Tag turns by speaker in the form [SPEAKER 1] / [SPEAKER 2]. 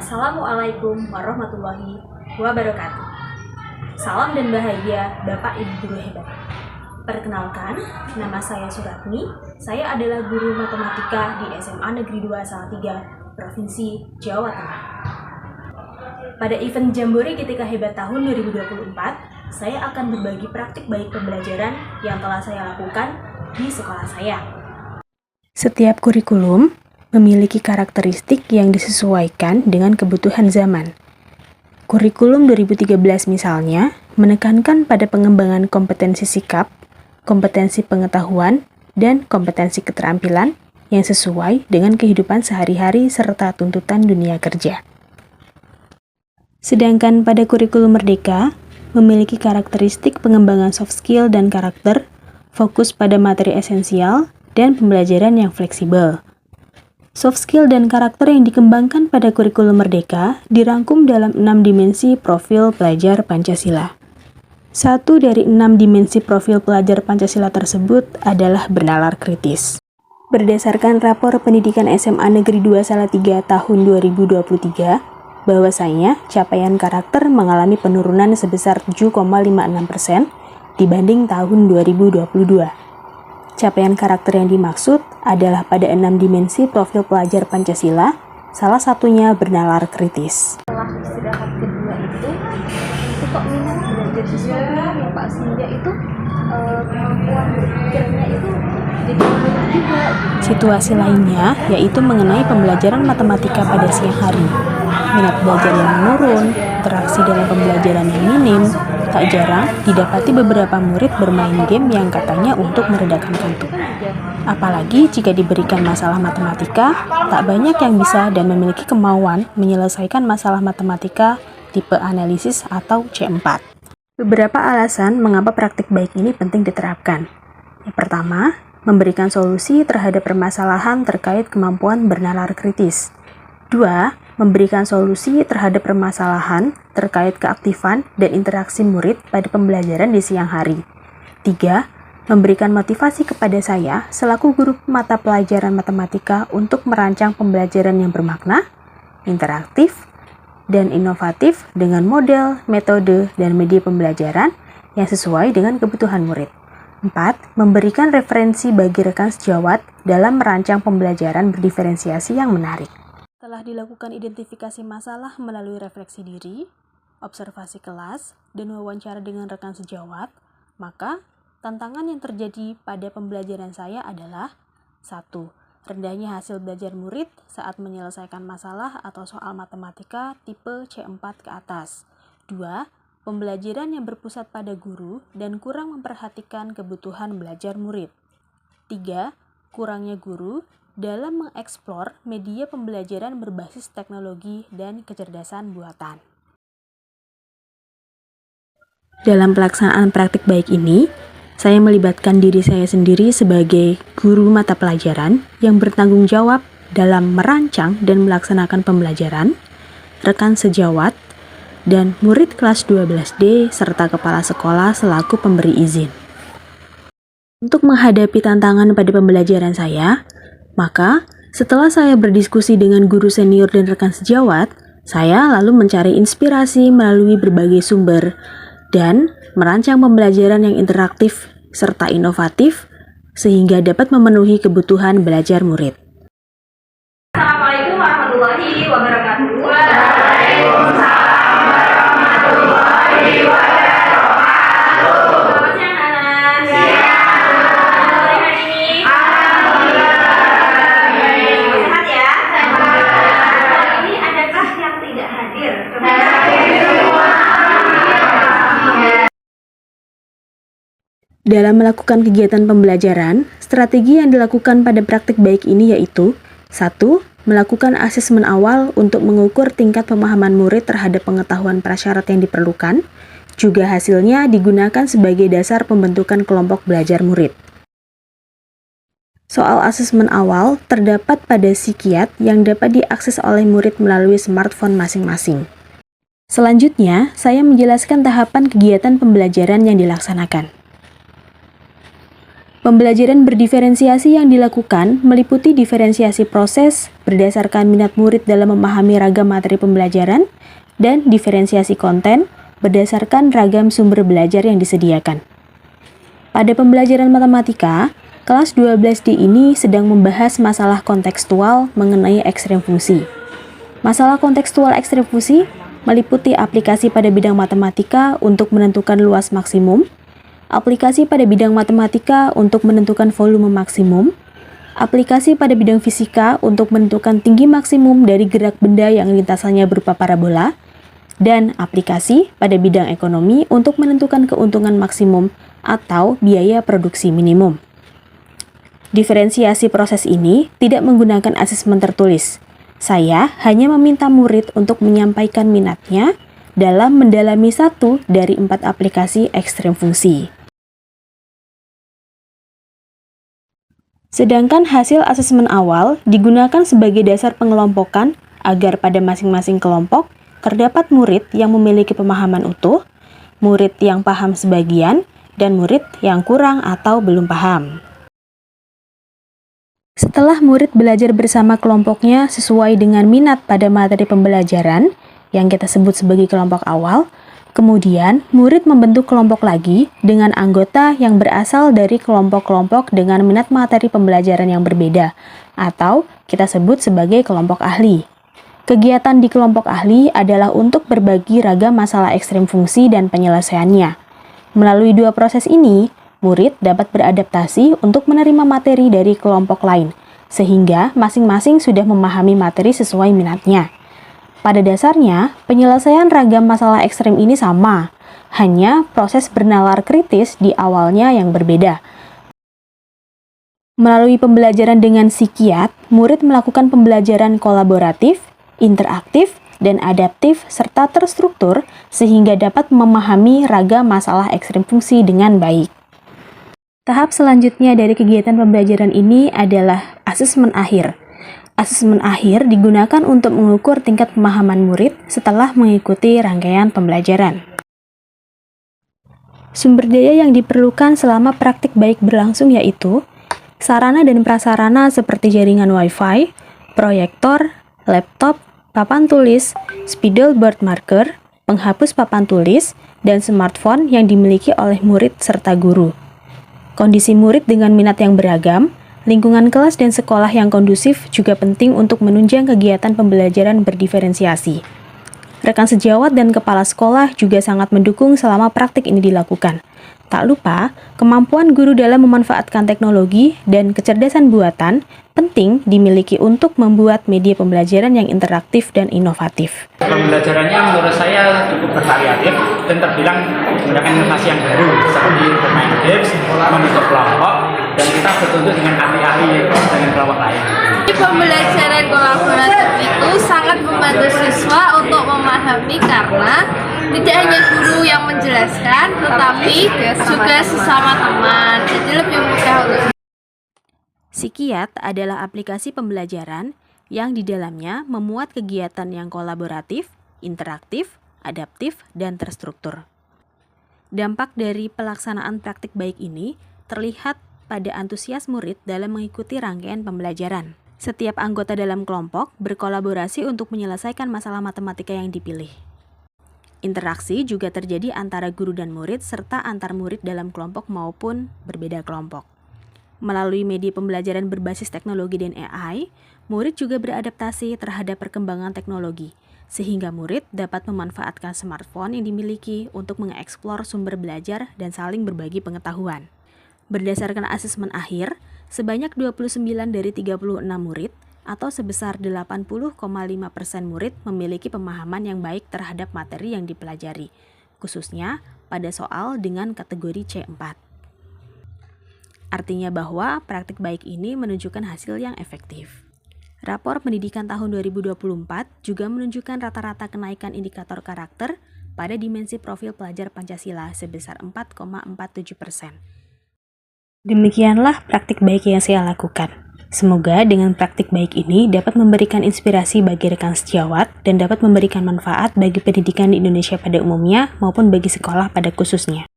[SPEAKER 1] Assalamualaikum warahmatullahi wabarakatuh. Salam dan bahagia Bapak Ibu Guru hebat. Perkenalkan, nama saya Suratni. Saya adalah guru matematika di SMA Negeri 2 Salatiga, Provinsi Jawa Tengah. Pada event Jambore GTK Hebat tahun 2024, saya akan berbagi praktik baik pembelajaran yang telah saya lakukan di sekolah saya. Setiap kurikulum memiliki karakteristik yang disesuaikan dengan kebutuhan zaman. Kurikulum 2013 misalnya menekankan pada pengembangan kompetensi sikap, kompetensi pengetahuan, dan kompetensi keterampilan yang sesuai dengan kehidupan sehari-hari serta tuntutan dunia kerja. Sedangkan pada kurikulum Merdeka memiliki karakteristik pengembangan soft skill dan karakter, fokus pada materi esensial, dan pembelajaran yang fleksibel. Soft skill dan karakter yang dikembangkan pada kurikulum Merdeka dirangkum dalam 6 dimensi profil pelajar Pancasila. Satu dari 6 dimensi profil pelajar Pancasila tersebut adalah bernalar kritis. Berdasarkan rapor pendidikan SMA Negeri 2 Salatiga tahun 2023, bahwasanya capaian karakter mengalami penurunan sebesar 7,56% dibanding tahun 2022. Capaian karakter yang dimaksud adalah pada 6 dimensi profil pelajar Pancasila, salah satunya bernalar kritis.
[SPEAKER 2] Setelah istirahat kedua itu kok minat belajar sesuatu ya Pak, sehingga itu kemampuan berpikirnya itu jadi menurun juga.
[SPEAKER 1] Situasi lainnya yaitu mengenai pembelajaran matematika pada siang hari. Minat belajar yang menurun, interaksi dalam pembelajaran yang minim, tak jarang didapati beberapa murid bermain game yang katanya untuk meredakan kantuk. Apalagi jika diberikan masalah matematika, tak banyak yang bisa dan memiliki kemauan menyelesaikan masalah matematika tipe analisis atau C4. Beberapa alasan mengapa praktik baik ini penting diterapkan. Yang pertama, memberikan solusi terhadap permasalahan terkait kemampuan bernalar kritis. 2. Memberikan solusi terhadap permasalahan terkait keaktifan dan interaksi murid pada pembelajaran di siang hari. 3. Memberikan motivasi kepada saya selaku guru mata pelajaran matematika untuk merancang pembelajaran yang bermakna, interaktif, dan inovatif dengan model, metode, dan media pembelajaran yang sesuai dengan kebutuhan murid. 4. Memberikan referensi bagi rekan sejawat dalam merancang pembelajaran berdiferensiasi yang menarik. Setelah dilakukan identifikasi masalah melalui refleksi diri, observasi kelas, dan wawancara dengan rekan sejawat, maka tantangan yang terjadi pada pembelajaran saya adalah 1. Rendahnya hasil belajar murid saat menyelesaikan masalah atau soal matematika tipe C4 ke atas. 2. Pembelajaran yang berpusat pada guru dan kurang memperhatikan kebutuhan belajar murid. 3. Kurangnya guru dalam mengeksplor media pembelajaran berbasis teknologi dan kecerdasan buatan. Dalam pelaksanaan praktik baik ini, saya melibatkan diri saya sendiri sebagai guru mata pelajaran yang bertanggung jawab dalam merancang dan melaksanakan pembelajaran, rekan sejawat, dan murid kelas 12D serta kepala sekolah selaku pemberi izin. Untuk menghadapi tantangan pada pembelajaran saya, maka setelah saya berdiskusi dengan guru senior dan rekan sejawat, saya lalu mencari inspirasi melalui berbagai sumber dan merancang pembelajaran yang interaktif serta inovatif sehingga dapat memenuhi kebutuhan belajar murid.
[SPEAKER 3] Assalamualaikum warahmatullahi wabarakatuh. Waalaikumsalam warahmatullahi wabarakatuh. Selamat siang anak-anak. Siang. Hari ini. Alhamdulillah. Sehat ya. Hari ini adakah yang tidak hadir?
[SPEAKER 1] Dalam melakukan kegiatan pembelajaran, strategi yang dilakukan pada praktik baik ini yaitu 1. Melakukan asesmen awal untuk mengukur tingkat pemahaman murid terhadap pengetahuan prasyarat yang diperlukan, juga hasilnya digunakan sebagai dasar pembentukan kelompok belajar murid. Soal asesmen awal terdapat pada Sikiat yang dapat diakses oleh murid melalui smartphone masing-masing. Selanjutnya, saya menjelaskan tahapan kegiatan pembelajaran yang dilaksanakan. Pembelajaran berdiferensiasi yang dilakukan meliputi diferensiasi proses berdasarkan minat murid dalam memahami ragam materi pembelajaran dan diferensiasi konten berdasarkan ragam sumber belajar yang disediakan. Pada pembelajaran matematika, kelas 12D ini sedang membahas masalah kontekstual mengenai ekstrem fungsi. Masalah kontekstual ekstrem fungsi meliputi aplikasi pada bidang matematika untuk menentukan luas maksimum, aplikasi pada bidang matematika untuk menentukan volume maksimum, aplikasi pada bidang fisika untuk menentukan tinggi maksimum dari gerak benda yang lintasannya berupa parabola, dan aplikasi pada bidang ekonomi untuk menentukan keuntungan maksimum atau biaya produksi minimum. Diferensiasi proses ini tidak menggunakan asesmen tertulis. Saya hanya meminta murid untuk menyampaikan minatnya dalam mendalami satu dari 4 aplikasi ekstrem fungsi. Sedangkan hasil asesmen awal digunakan sebagai dasar pengelompokan agar pada masing-masing kelompok terdapat murid yang memiliki pemahaman utuh, murid yang paham sebagian, dan murid yang kurang atau belum paham. Setelah murid belajar bersama kelompoknya sesuai dengan minat pada materi pembelajaran yang kita sebut sebagai kelompok awal, kemudian murid membentuk kelompok lagi dengan anggota yang berasal dari kelompok-kelompok dengan minat materi pembelajaran yang berbeda, atau kita sebut sebagai kelompok ahli. Kegiatan di kelompok ahli adalah untuk berbagi ragam masalah ekstrem fungsi dan penyelesaiannya. Melalui 2 proses ini, murid dapat beradaptasi untuk menerima materi dari kelompok lain, sehingga masing-masing sudah memahami materi sesuai minatnya. Pada dasarnya, penyelesaian ragam masalah ekstrem ini sama, hanya proses bernalar kritis di awalnya yang berbeda. Melalui pembelajaran dengan psikiat, murid melakukan pembelajaran kolaboratif, interaktif, dan adaptif serta terstruktur sehingga dapat memahami ragam masalah ekstrem fungsi dengan baik. Tahap selanjutnya dari kegiatan pembelajaran ini adalah asesmen akhir. Asesmen akhir digunakan untuk mengukur tingkat pemahaman murid setelah mengikuti rangkaian pembelajaran. Sumber daya yang diperlukan selama praktik baik berlangsung yaitu sarana dan prasarana seperti jaringan Wi-Fi, proyektor, laptop, papan tulis, spidol board marker, penghapus papan tulis, dan smartphone yang dimiliki oleh murid serta guru. Kondisi murid dengan minat yang beragam, lingkungan kelas dan sekolah yang kondusif juga penting untuk menunjang kegiatan pembelajaran berdiferensiasi. Rekan sejawat dan kepala sekolah juga sangat mendukung selama praktik ini dilakukan. Tak lupa, kemampuan guru dalam memanfaatkan teknologi dan kecerdasan buatan penting dimiliki untuk membuat media pembelajaran yang interaktif dan inovatif.
[SPEAKER 4] Pembelajarannya menurut saya cukup bervariatif dan terbilang menggunakan inovasi yang baru seperti bermain games, membentuk kelompok, dan kita bertuntut dengan ahli-ahli dengan kelompok lain.
[SPEAKER 2] Pembelajaran kolaboratif itu sangat membantu siswa untuk memahami karena tidak hanya guru yang menjelaskan, tetapi juga sesama teman. Jadi lebih mudah untuk.
[SPEAKER 1] Psikiat adalah aplikasi pembelajaran yang di dalamnya memuat kegiatan yang kolaboratif, interaktif, adaptif, dan terstruktur. Dampak dari pelaksanaan praktik baik ini terlihat pada antusias murid dalam mengikuti rangkaian pembelajaran. Setiap anggota dalam kelompok berkolaborasi untuk menyelesaikan masalah matematika yang dipilih. Interaksi juga terjadi antara guru dan murid serta antar murid dalam kelompok maupun berbeda kelompok. Melalui media pembelajaran berbasis teknologi dan AI, murid juga beradaptasi terhadap perkembangan teknologi, sehingga murid dapat memanfaatkan smartphone yang dimiliki untuk mengeksplor sumber belajar dan saling berbagi pengetahuan. Berdasarkan asesmen akhir, sebanyak 29 dari 36 murid atau sebesar 80,5% murid memiliki pemahaman yang baik terhadap materi yang dipelajari, khususnya pada soal dengan kategori C4. Artinya bahwa praktik baik ini menunjukkan hasil yang efektif. Rapor pendidikan tahun 2024 juga menunjukkan rata-rata kenaikan indikator karakter pada dimensi profil pelajar Pancasila sebesar 4,47%. Demikianlah praktik baik yang saya lakukan. Semoga dengan praktik baik ini dapat memberikan inspirasi bagi rekan sejawat dan dapat memberikan manfaat bagi pendidikan di Indonesia pada umumnya maupun bagi sekolah pada khususnya.